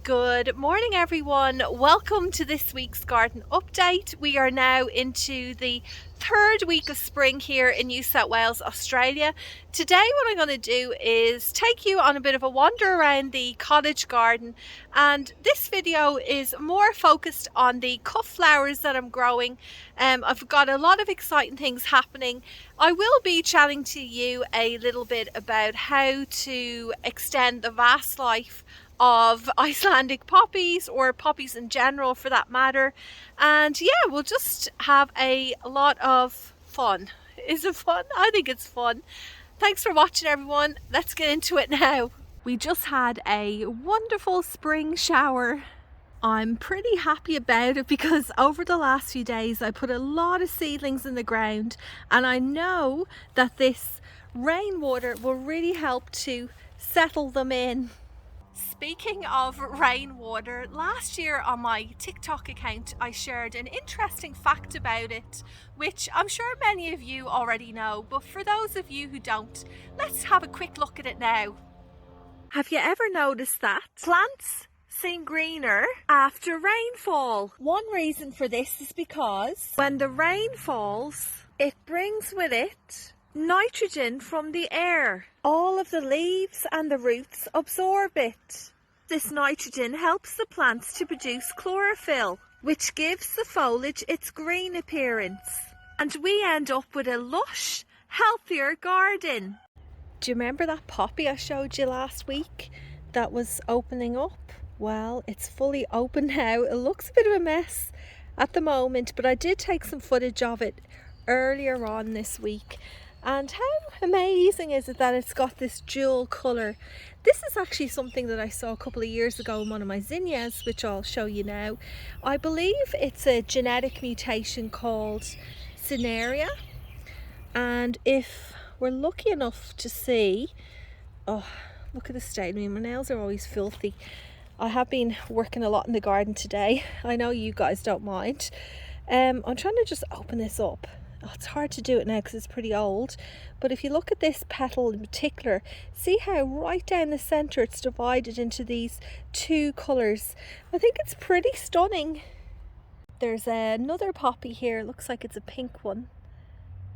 Good morning everyone, welcome to this week's garden update. We are now into the third week of spring here in New South Wales, Australia. Today what I'm going to do is take you on a bit of a wander around the cottage garden, and this video is more focused on the cut flowers that I'm growing. I've got a lot of exciting things happening. I will be chatting to you a little bit about how to extend the vase life of Icelandic poppies, or poppies in general for that matter, and yeah, we'll just have a lot of fun. Is it fun? I think it's fun. Thanks for watching everyone, let's get into it now. We just had a wonderful spring shower. I'm pretty happy about it because over the last few days I put a lot of seedlings in the ground, and I know that this rainwater will really help to settle them in. Speaking of rainwater, last year on my TikTok account I shared an interesting fact about it, which I'm sure many of you already know, but for those of you who don't, let's have a quick look at it now. Have you ever noticed that plants seem greener after rainfall? One reason for this is because when the rain falls, it brings with it nitrogen from the air. All of the leaves and the roots absorb it. This nitrogen helps the plants to produce chlorophyll, which gives the foliage its green appearance. And we end up with a lush, healthier garden. Do you remember that poppy I showed you last week that was opening up? Well, it's fully open now. It looks a bit of a mess at the moment, but I did take some footage of it earlier on this week. And how amazing is it that it's got this dual colour? This is actually something that I saw a couple of years ago in one of my zinnias, which I'll show you now. I believe it's a genetic mutation called Sinia. And if we're lucky enough to see, oh, look at the state. I mean, my nails are always filthy. I have been working a lot in the garden today. I know you guys don't mind. I'm trying to just open this up. Oh, it's hard to do it now because it's pretty old, but if you look at this petal in particular, see how right down the center it's divided into these two colors. I think it's pretty stunning. There's another poppy here, it looks like it's a pink one,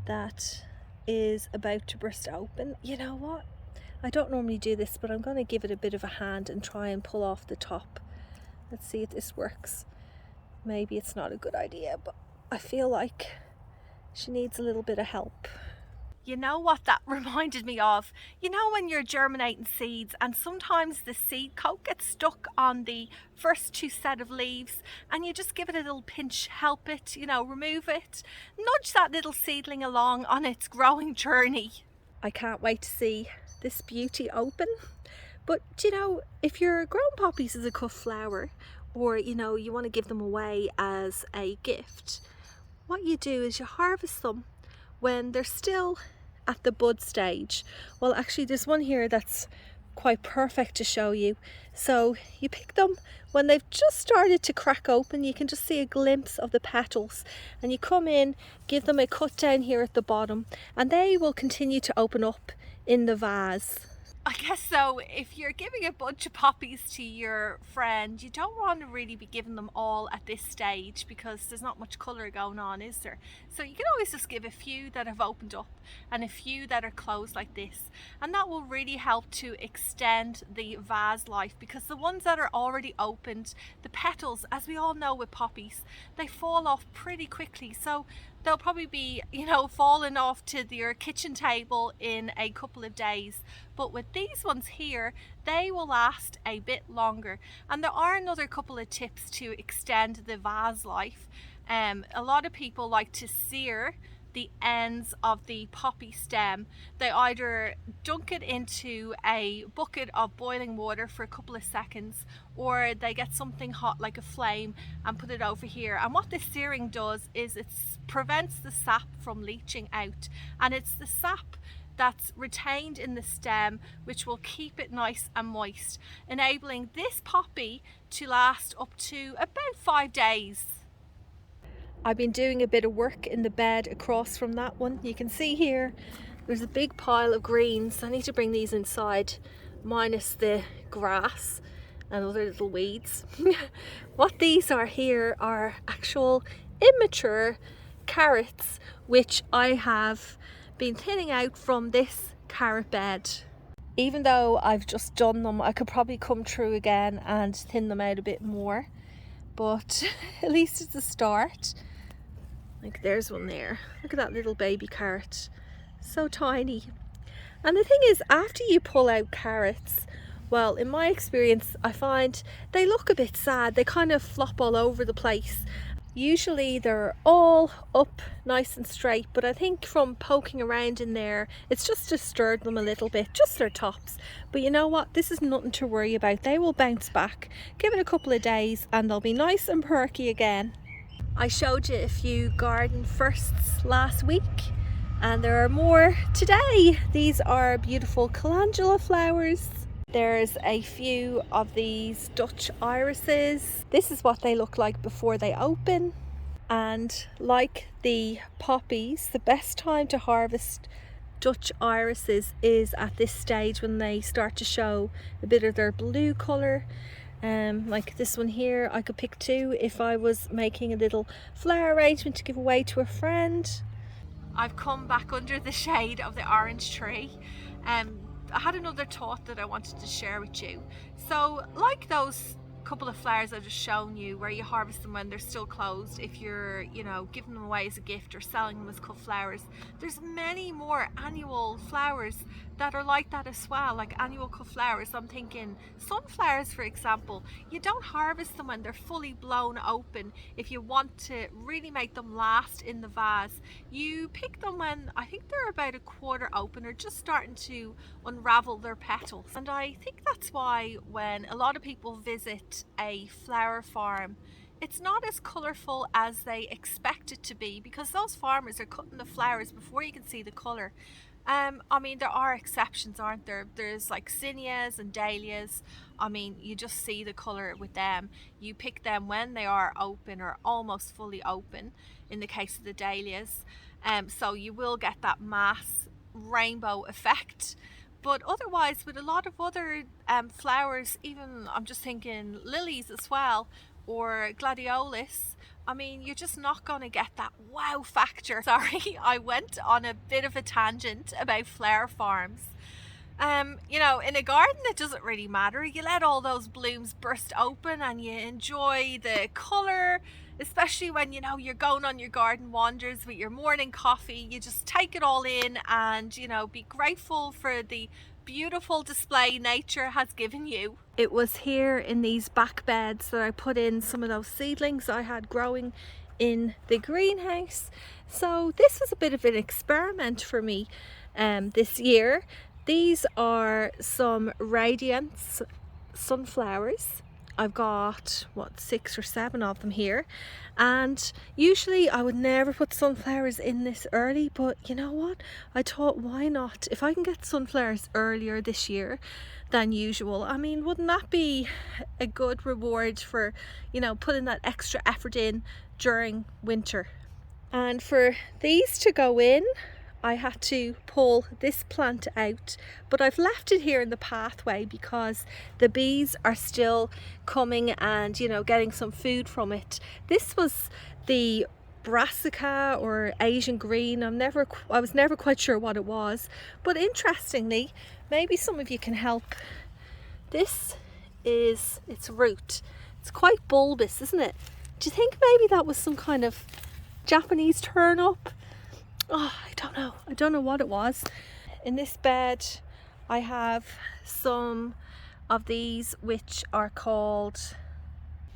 that is about to burst open. You know what, I don't normally do this, but I'm going to give it a bit of a hand and try and pull off the top. Let's see if this works. Maybe it's not a good idea, but I feel like she needs a little bit of help. You know what that reminded me of? You know when you're germinating seeds and sometimes the seed coat gets stuck on the first two set of leaves, and you just give it a little pinch, help it, remove it, nudge that little seedling along on its growing journey. I can't wait to see this beauty open. But if you're growing poppies as a cut flower, or you want to give them away as a gift, what you do is you harvest them when they're still at the bud stage. Well, actually there's one here that's quite perfect to show you. So you pick them when they've just started to crack open. You can just see a glimpse of the petals, and you come in, give them a cut down here at the bottom, and they will continue to open up in the vase. I guess so, if you're giving a bunch of poppies to your friend, you don't want to really be giving them all at this stage because there's not much colour going on, is there? So you can always just give a few that have opened up and a few that are closed like this, and that will really help to extend the vase life, because the ones that are already opened, the petals, as we all know with poppies, they fall off pretty quickly. So they'll probably be, falling off to your kitchen table in a couple of days. But with these ones here, they will last a bit longer. And there are another couple of tips to extend the vase life. A lot of people like to sear the ends of the poppy stem. They either dunk it into a bucket of boiling water for a couple of seconds, or they get something hot like a flame and put it over here. And what this searing does is it prevents the sap from leaching out, and it's the sap that's retained in the stem which will keep it nice and moist, enabling this poppy to last up to about 5 days. I've been doing a bit of work in the bed across from that one. You can see here there's a big pile of greens. I need to bring these inside minus the grass, and other little weeds. What these are here are actual immature carrots, which I have been thinning out from this carrot bed. Even though I've just done them, I could probably come through again and thin them out a bit more, but at least it's a start. Like, there's one there. Look at that little baby carrot, so tiny. And the thing is, after you pull out carrots, well, in my experience, I find they look a bit sad. They kind of flop all over the place. Usually they're all up nice and straight, but I think from poking around in there, it's just disturbed them a little bit, just their tops. But you know what? This is nothing to worry about. They will bounce back. Give it a couple of days and they'll be nice and perky again. I showed you a few garden firsts last week, and there are more today. These are beautiful calendula flowers. There's a few of these Dutch irises. This is what they look like before they open. And like the poppies, the best time to harvest Dutch irises is at this stage when they start to show a bit of their blue colour. Like this one here, I could pick two if I was making a little flower arrangement to give away to a friend. I've come back under the shade of the orange tree. I had another thought that I wanted to share with you. So like those couple of flowers I've just shown you, where you harvest them when they're still closed, if you're, you know, giving them away as a gift or selling them as cut flowers, there's many more annual flowers that are like that as well, like annual cut flowers. I'm thinking sunflowers, for example. You don't harvest them when they're fully blown open. If you want to really make them last in the vase, you pick them when I think they're about a quarter open or just starting to unravel their petals. And I think that's why when a lot of people visit a flower farm, it's not as colourful as they expect it to be, because those farmers are cutting the flowers before you can see the colour. I mean, there are exceptions, aren't there? There's like Sinias and dahlias. I mean, you just see the colour with them. You pick them when they are open or almost fully open, in the case of the dahlias. So you will get that mass rainbow effect. But otherwise, with a lot of other flowers, even I'm just thinking lilies as well, or gladiolus, I mean, you're just not going to get that wow factor. Sorry, I went on a bit of a tangent about flower farms. You know, in a garden it doesn't really matter. You let all those blooms burst open and you enjoy the colour, especially when, you know, you're going on your garden wanders with your morning coffee. You just take it all in and, you know, be grateful for the beautiful display nature has given you. It was here in these back beds that I put in some of those seedlings I had growing in the greenhouse. So this was a bit of an experiment for me this year. These are some radiance sunflowers. I've got, what, 6 or 7 of them here, and usually I would never put sunflowers in this early, but you know what, I thought, why not? If I can get sunflowers earlier this year than usual, I mean, wouldn't that be a good reward for, you know, putting that extra effort in during winter? And for these to go in, I had to pull this plant out, but I've left it here in the pathway because the bees are still coming and, you know, getting some food from it. This was the brassica or Asian green. I was never quite sure what it was, but interestingly, maybe some of you can help. This is its root. It's quite bulbous, isn't it? Do you think maybe that was some kind of Japanese turnip? Oh, I don't know what it was. In this bed I have some of these which are called,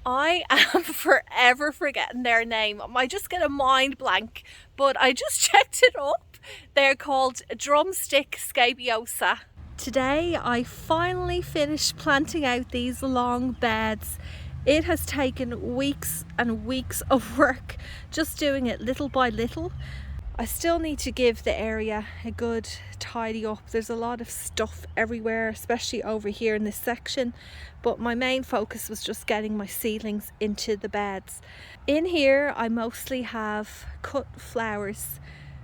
I am forever forgetting their name. I just get a mind blank, but I just checked it up. They're called drumstick scabiosa. Today I finally finished planting out these long beds. It has taken weeks and weeks of work just doing it little by little. I still need to give the area a good tidy up. There's a lot of stuff everywhere, especially over here in this section, but my main focus was just getting my seedlings into the beds. In here I mostly have cut flowers,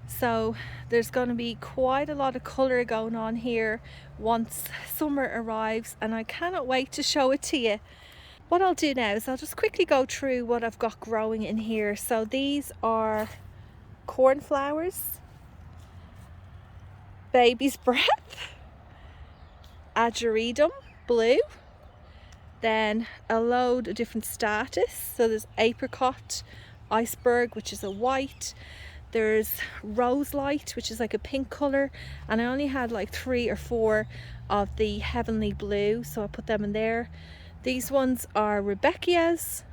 So there's going to be quite a lot of colour going on here once summer arrives, and I cannot wait to show it to you. What I'll do now is I'll just quickly go through what I've got growing in here. So these are cornflowers, baby's breath, ageridum blue, then a load of different status. So there's apricot, iceberg, which is a white, there's rose light, which is like a pink colour, and I only had like 3 or 4 of the heavenly blue, so I put them in there. These ones are rebeccias.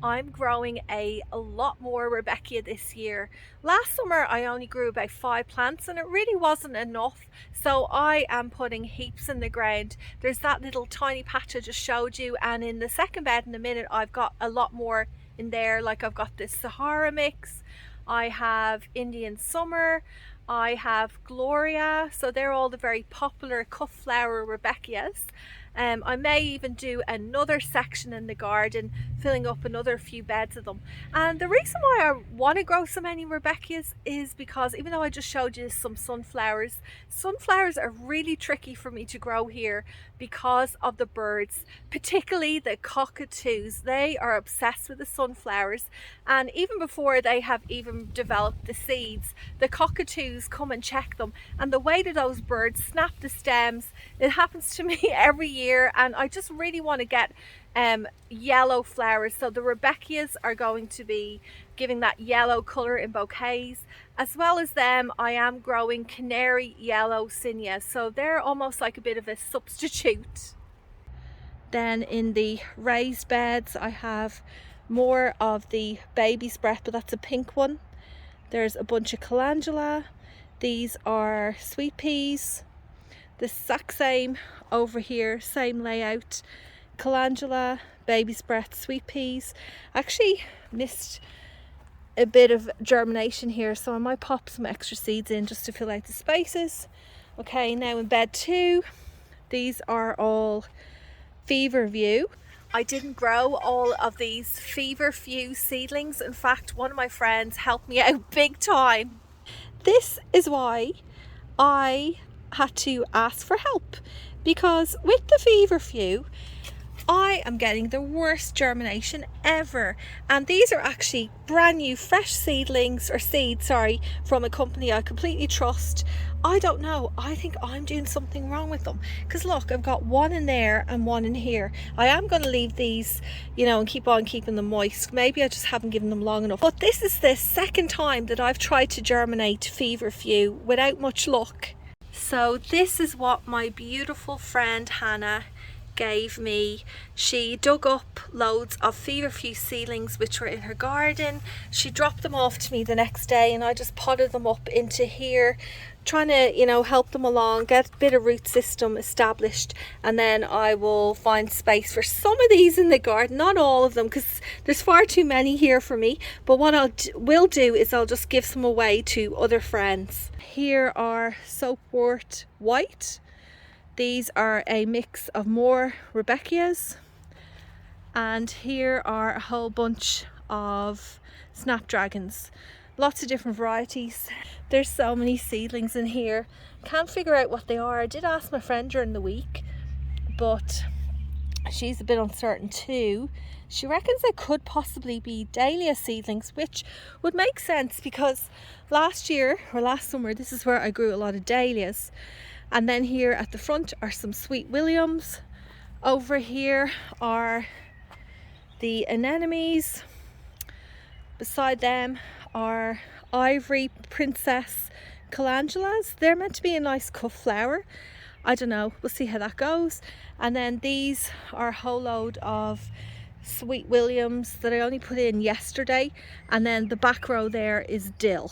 I'm growing a lot more rebeccia this year. Last summer I only grew about 5 plants and it really wasn't enough, so I am putting heaps in the ground. There's that little tiny patch I just showed you, and in the second bed in a minute I've got a lot more in there. Like I've got this Sahara mix, I have Indian Summer, I have Gloria, so they're all the very popular cut flower rebeccias. I may even do another section in the garden, filling up another few beds of them. And the reason why I want to grow so many rebeccias is because even though I just showed you some sunflowers are really tricky for me to grow here because of the birds, particularly the cockatoos. They are obsessed with the sunflowers, and even before they have even developed the seeds, the cockatoos come and check them, and the way that those birds snap the stems, it happens to me every year, and I just really want to get yellow flowers. So the rebeccias are going to be giving that yellow color in bouquets. As well as them, I am growing canary yellow Sinia, so they're almost like a bit of a substitute. Then in the raised beds I have more of the baby's breath, but that's a pink one. There's a bunch of calendula. These are sweet peas. The exact same over here, same layout. Calendula, baby's breath, sweet peas. Actually missed a bit of germination here, so I might pop some extra seeds in just to fill out the spaces. Okay, now in bed 2, these are all feverfew. I didn't grow all of these feverfew seedlings. In fact, one of my friends helped me out big time. This is why I had to ask for help, because with the feverfew I am getting the worst germination ever, and these are actually brand new fresh seedlings, or seeds, sorry, from a company I completely trust. I don't know, I think I'm doing something wrong with them, because look, I've got one in there and one in here. I am going to leave these, you know, and keep on keeping them moist. Maybe I just haven't given them long enough, but this is the second time that I've tried to germinate feverfew without much luck. So this is what my beautiful friend Hannah gave me. She dug up loads of feverfew seedlings which were in her garden. She dropped them off to me the next day, and I just potted them up into here, trying to, you know, help them along, get a bit of root system established, and then I will find space for some of these in the garden, not all of them because there's far too many here for me, but what I will do is I'll just give some away to other friends. Here are soapwort white. These are a mix of more rebeccias, and here are a whole bunch of snapdragons, lots of different varieties. There's so many seedlings in here, can't figure out what they are. I did ask my friend during the week, but she's a bit uncertain too. She reckons they could possibly be dahlia seedlings, which would make sense because last year or last summer this is where I grew a lot of dahlias. And then here at the front are some sweet williams. Over here are the anemones. Beside them are ivory princess calendulas. They're meant to be a nice cuff flower. I don't know, we'll see how that goes. And then these are a whole load of sweet williams that I only put in yesterday. And then the back row there is dill.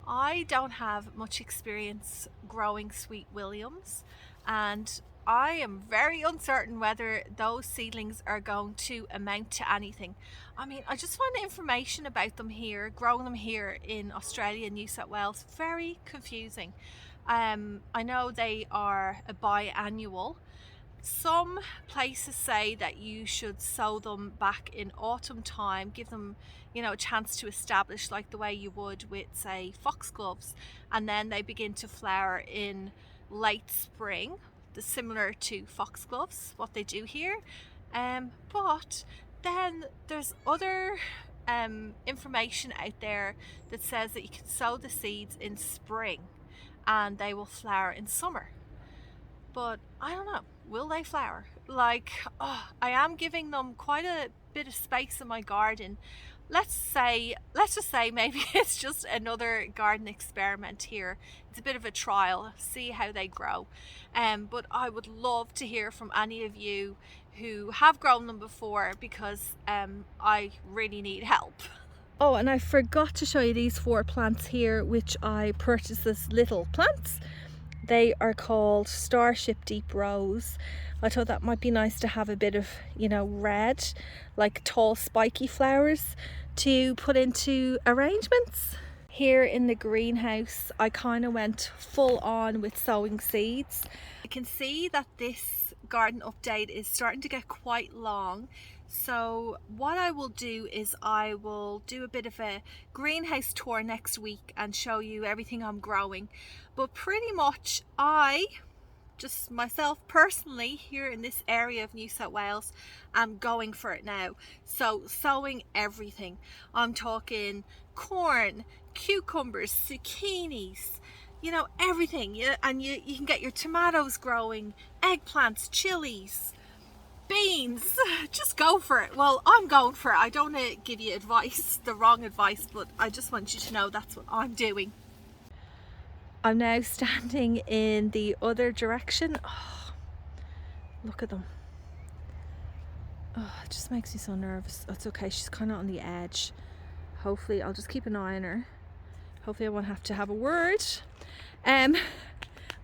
I don't have much experience growing sweet williams, and I am very uncertain whether those seedlings are going to amount to anything. I mean, I just find the information about them here, growing them here in Australia and New South Wales, very confusing. I know they are a biannual, Some places say that you should sow them back in autumn time, give them, you know, a chance to establish like the way you would with, say, foxgloves, and then they begin to flower in late spring, similar to foxgloves, what they do here. But then there's other information out there that says that you can sow the seeds in spring and they will flower in summer. But I don't know, will they flower? Like, oh, I am giving them quite a bit of space in my garden. Let's just say maybe it's just another garden experiment here. It's a bit of a trial, see how they grow. But I would love to hear from any of you who have grown them before, because I really need help. Oh, and I forgot to show you these 4 plants here, which I purchased as little plants. They are called Starship Deep Rose. I thought that might be nice to have a bit of, you know, red, like tall spiky flowers to put into arrangements. Here in the greenhouse, I kind of went full on with sowing seeds. I can see that this garden update is starting to get quite long. So what I will do is I will do a bit of a greenhouse tour next week and show you everything I'm growing. But pretty much just myself personally here in this area of New South Wales, I'm going for it now. So sowing everything. I'm talking corn, cucumbers, zucchinis, you know, everything. And you can get your tomatoes growing, eggplants, chilies, beans. Just go for it. Well, I'm going for it. I don't want to give you advice, the wrong advice, but I just want you to know that's what I'm doing. I'm now standing in the other direction. Oh, look at them. Oh, it just makes me so nervous. It's okay, she's kind of on the edge. Hopefully I'll just keep an eye on her. Hopefully I won't have to have a word. I'm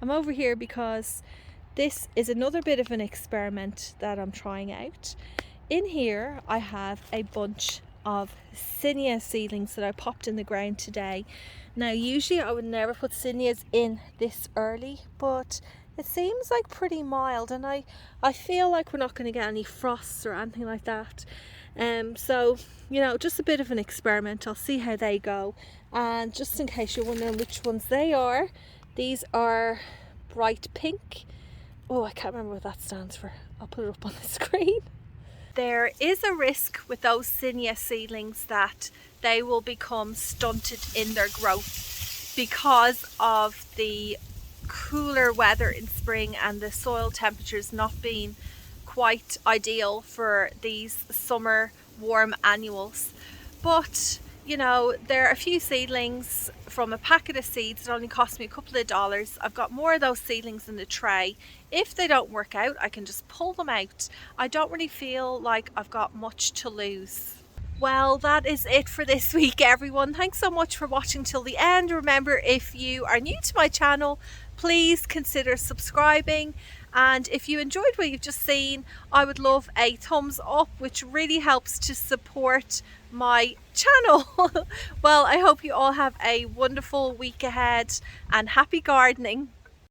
over here because this is another bit of an experiment that I'm trying out. In here I have a bunch of Sinia seedlings that I popped in the ground today. Now usually I would never put Sinias in this early, but it seems like pretty mild, and I feel like we're not going to get any frosts or anything like that. So, you know, just a bit of an experiment. I'll see how they go. And just in case you're wondering which ones they are, these are bright pink. Oh, I can't remember what that stands for. I'll put it up on the screen. There is a risk with those Sinia seedlings that they will become stunted in their growth because of the cooler weather in spring and the soil temperatures not being quite ideal for these summer warm annuals. But you know, there are a few seedlings from a packet of seeds that only cost me a couple of dollars. I've got more of those seedlings in the tray. If they don't work out, I can just pull them out. I don't really feel like I've got much to lose. Well, that is it for this week, everyone. Thanks so much for watching till the end. Remember, if you are new to my channel, please consider subscribing. And if you enjoyed what you've just seen, I would love a thumbs up, which really helps to support my channel. Well, I hope you all have a wonderful week ahead and happy gardening.